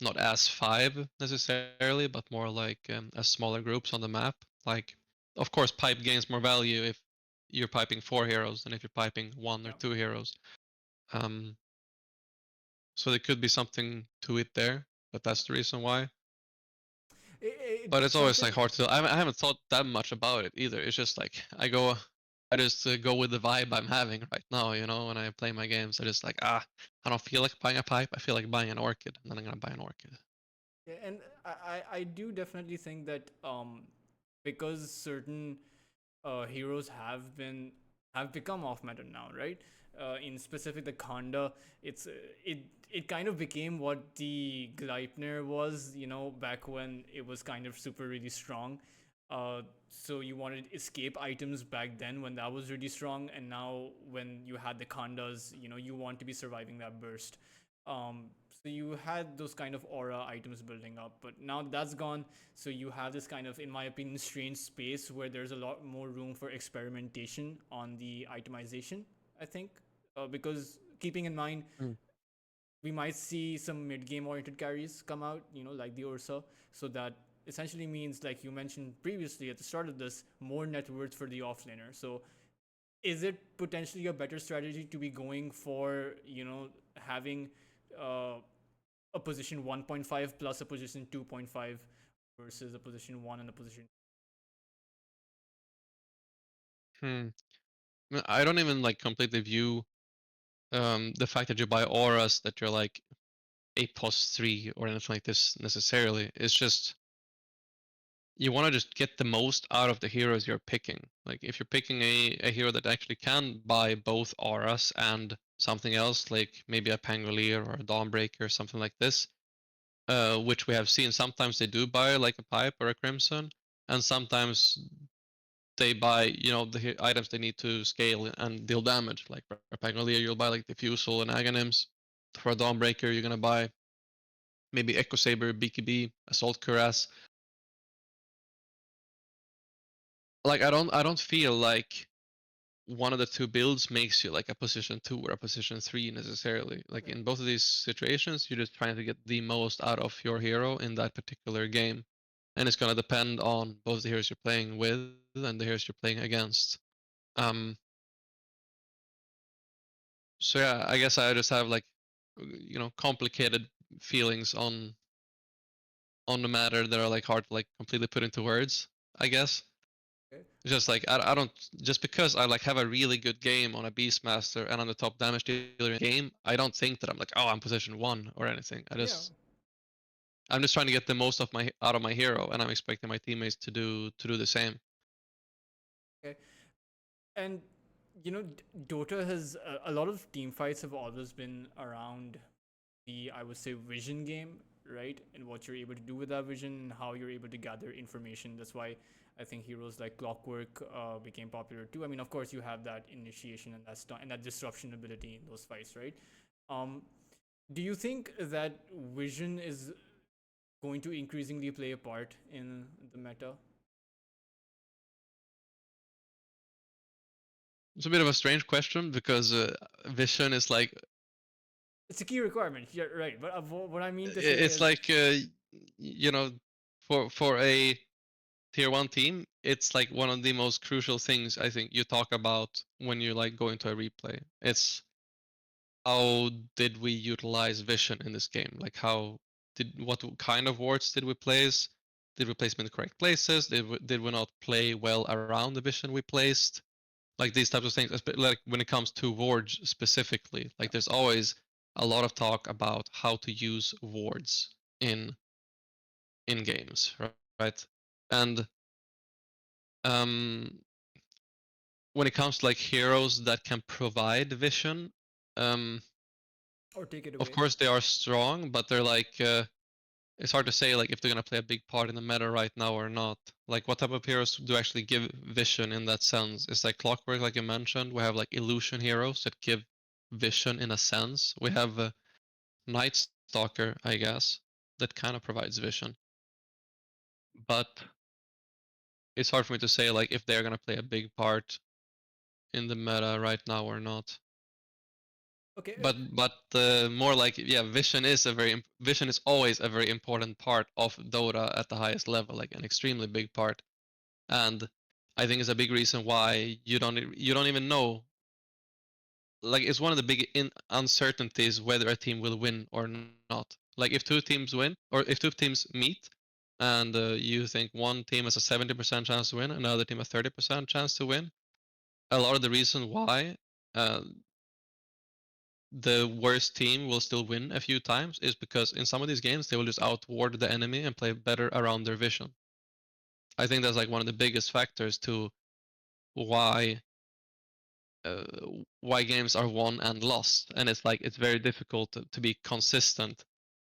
Speaker 2: not as five necessarily, but more like as smaller groups on the map. Like, of course, pipe gains more value if you're piping four heroes than if you're piping one or
Speaker 1: Yeah.
Speaker 2: two heroes. Um, so there could be something to it there, but that's the reason why. But it's always like
Speaker 1: Something.
Speaker 2: hard to. I haven't thought that much about it either. It's just like I just go with the vibe I'm having right now. When I play my games, I just like I don't feel like buying a pipe. I feel like buying an orchid, and then I'm gonna buy an orchid.
Speaker 1: Yeah, and I do definitely think that because certain heroes have become off meta now, right? In specific, the Khanda, it's it kind of became what the Gleipnir was, back when it was kind of super really strong. So you wanted escape items back then when that was really strong, and now when you had the Khandas, you want to be surviving that burst. So you had those kind of aura items building up, but now that's gone. So you have this kind of, in my opinion, strange space where there's a lot more room for experimentation on the itemization. I think, because keeping in mind
Speaker 2: Mm.
Speaker 1: we might see some mid game oriented carries come out, like the Ursa. So that essentially means, like you mentioned previously at the start of this, more net worth for the offlaner. So is it potentially a better strategy to be going for, having uh, a position 1.5 plus a position 2.5 versus a position 1 and a position.
Speaker 2: Hmm. I don't even like completely view the fact that you buy auras that you're like a +3 or anything like this necessarily. It's just you want to just get the most out of the heroes you're picking. Like if you're picking a hero that actually can buy both auras and something else, like maybe a Pangolier or a Dawnbreaker or something like this, which we have seen sometimes they do buy like a pipe or a crimson, and sometimes they buy the items they need to scale and deal damage. Like for a Pangolier, you'll buy like Diffusal and Aghanims. For a Dawnbreaker, you're gonna buy maybe Echo Saber, BKB, Assault Cuirass. Like I don't feel like one of the two builds makes you like a position 2 or a position 3 necessarily. Like
Speaker 1: Okay.
Speaker 2: in both of these situations, you're just trying to get the most out of your hero in that particular game. And it's gonna depend on both the heroes you're playing with and the heroes you're playing against. Um so yeah, I guess I just have like complicated feelings on the matter that are like hard to like completely put into words, I guess.
Speaker 1: Okay.
Speaker 2: It's just like I don't, just because I like have a really good game on a Beastmaster and I'm the top damage dealer in the game, I don't think that I'm like, oh, I'm position 1 or anything.
Speaker 1: Yeah.
Speaker 2: I'm just trying to get the most of my out of my hero, and I'm expecting my teammates to do the same.
Speaker 1: Okay. And you know, Dota has a lot of team fights have always been around the, I would say, vision game, right? And what you're able to do with that vision and how you're able to gather information. That's why I think heroes like Clockwork became popular too. I mean, of course, you have that initiation and that disruption ability in those fights, right? Um, do you think that vision is going to increasingly play a part in the meta?
Speaker 2: It's a bit of a strange question because vision is like
Speaker 1: It's a key requirement. Yeah, right. But what I mean to say
Speaker 2: it's
Speaker 1: is,
Speaker 2: like you know, for a tier 1 team, it's like one of the most crucial things I think you talk about when you like go into a replay. It's how did we utilize vision in this game? Like how did what kind of wards did we place? Did we place them in the correct places? Did we not play well around the vision we placed? Like these types of things, like when it comes to wards specifically,
Speaker 1: yeah.
Speaker 2: like there's always a lot of talk about how to use wards in games, right? And um, when it comes to like heroes that can provide vision, um,
Speaker 1: Or take it
Speaker 2: of
Speaker 1: away.
Speaker 2: course they are strong, but they're like it's hard to say like if they're gonna play a big part in the meta right now or not. Like what type of heroes do actually give vision in that sense? It's like Clockwork, like you mentioned. We have like illusion heroes that give vision in a sense. We have Night Stalker, I guess, that kind of provides vision. But it's hard for me to say like if they're gonna play a big part in the meta right now or not.
Speaker 1: Okay.
Speaker 2: But more like yeah, vision is always a very important part of Dota at the highest level, like an extremely big part. And I think it's a big reason why you don't even know, like it's one of the big uncertainties whether a team will win or not. Like if two teams win or if two teams meet and you think one team has a 70% chance to win, another team a 30% chance to win, a lot of the reason why uh, the worst team will still win a few times is because in some of these games they will just outward the enemy and play better around their vision. I think that's like one of the biggest factors to why uh, why games are won and lost, and it's like it's very difficult to be consistent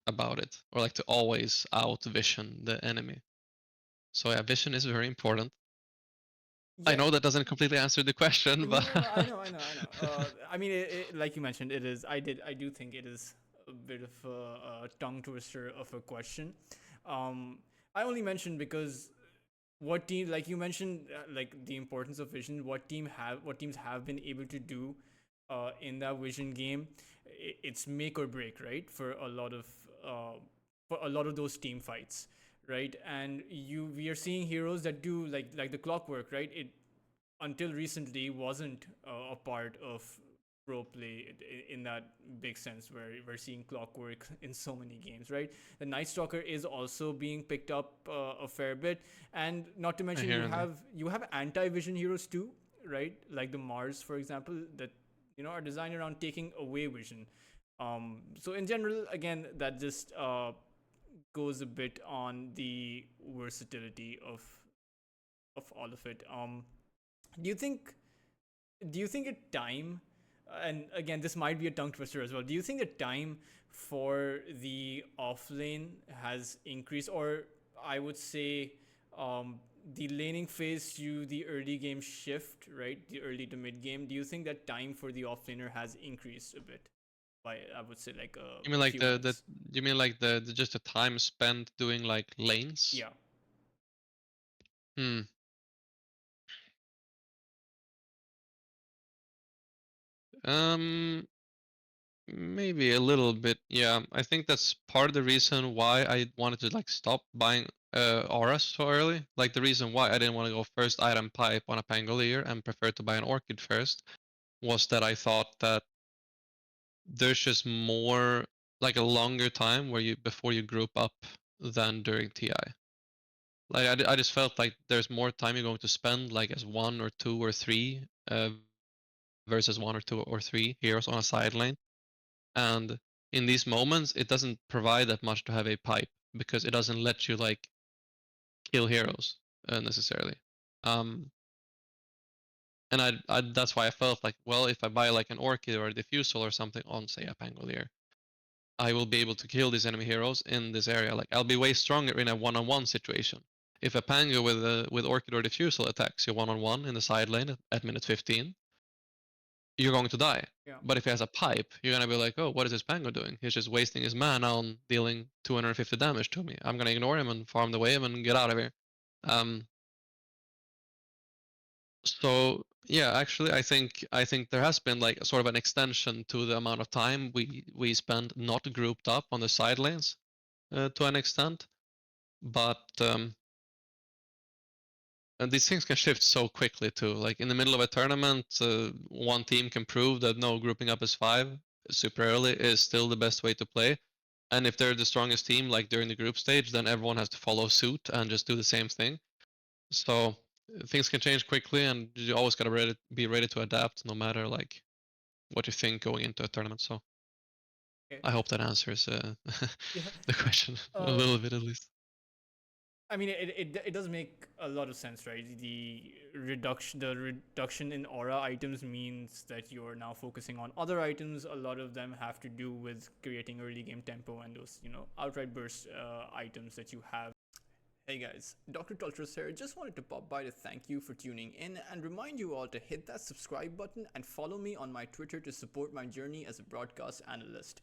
Speaker 2: about it or like to always out vision the enemy. So yeah, vision is very important. I
Speaker 1: Yeah.
Speaker 2: know that doesn't completely answer the question,
Speaker 1: No,
Speaker 2: but
Speaker 1: no, no. I know. I mean, like you mentioned, it is. I do think it is a bit of a tongue twister of a question. Um, I only mentioned because what team, like you mentioned, like the importance of vision. What teams have been able to do, in that vision game, it's make or break, right? For a lot of those team fights, right? And we are seeing heroes that do like the Clockwork, right? It until recently wasn't a part of pro play in that big sense, where we're seeing Clockwork in so many games, right? The Night Stalker is also being picked up a fair bit, and not to
Speaker 2: I
Speaker 1: mention
Speaker 2: hear that.
Speaker 1: you have anti-vision heroes too, right? Like the Mars, for example, that are designed around taking away vision. So in general, again, that just goes a bit on the versatility of all of it. Do you think a time, and again this might be a tongue twister as well, do you think the time for the offlane has increased, or I would say the laning phase to the early game shift, right, the early to mid game, do you think that time for the offlaner has increased a bit by, I would say, like
Speaker 2: You mean
Speaker 1: a
Speaker 2: like
Speaker 1: few
Speaker 2: the
Speaker 1: minutes?
Speaker 2: you mean like the just the time spent doing like lanes?
Speaker 1: Yeah.
Speaker 2: Hmm. Um, Maybe a little bit. Yeah, I think that's part of the reason why I wanted to like stop buying auras so early. Like the reason why I didn't want to go first item pipe on a Pangolier and preferred to buy an Orchid first was that I thought that there's just more like a longer time where you before you group up than during TI. Like I just felt like there's more time you're going to spend like as 1 or 2 or 3 versus 1 or 2 or 3 heroes on a side lane. And in these moments, it doesn't provide that much to have a pipe because it doesn't let you like kill heroes necessarily. Um, and that's why I felt like, well, if I buy like an Orchid or a Diffusal or something on, say, a Pangolier, I will be able to kill these enemy heroes in this area. Like I'll be way stronger in a one-on-one situation. If a Pango with Orchid or Diffusal attacks you one-on-one in the side lane at minute 15, you're going to die.
Speaker 1: Yeah.
Speaker 2: But if he has a pipe, you're gonna be like, oh, what is this Pango doing? He's just wasting his mana on dealing 250 damage to me. I'm gonna ignore him and farm the wave and get out of here. Um, so yeah, actually, I think there has been like sort of an extension to the amount of time we spend not grouped up on the side lanes to an extent, but and these things can shift so quickly too. Like in the middle of a tournament, one team can prove that no, grouping up as 5 super early is still the best way to play. And if they're the strongest team, like during the group stage, then everyone has to follow suit and just do the same thing. So things can change quickly, and you always gotta be ready to adapt, no matter like what you think going into a tournament. So
Speaker 1: Okay.
Speaker 2: I hope that answers
Speaker 1: Yeah.
Speaker 2: the question a
Speaker 1: Uh,
Speaker 2: little bit at least.
Speaker 1: I mean, it does make a lot of sense, right? The reduction in aura items means that you're now focusing on other items. A lot of them have to do with creating early game tempo and those, outright burst items that you have. Hey guys, Dr. Tultras here. Just wanted to pop by to thank you for tuning in and remind you all to hit that subscribe button and follow me on my Twitter to support my journey as a broadcast analyst.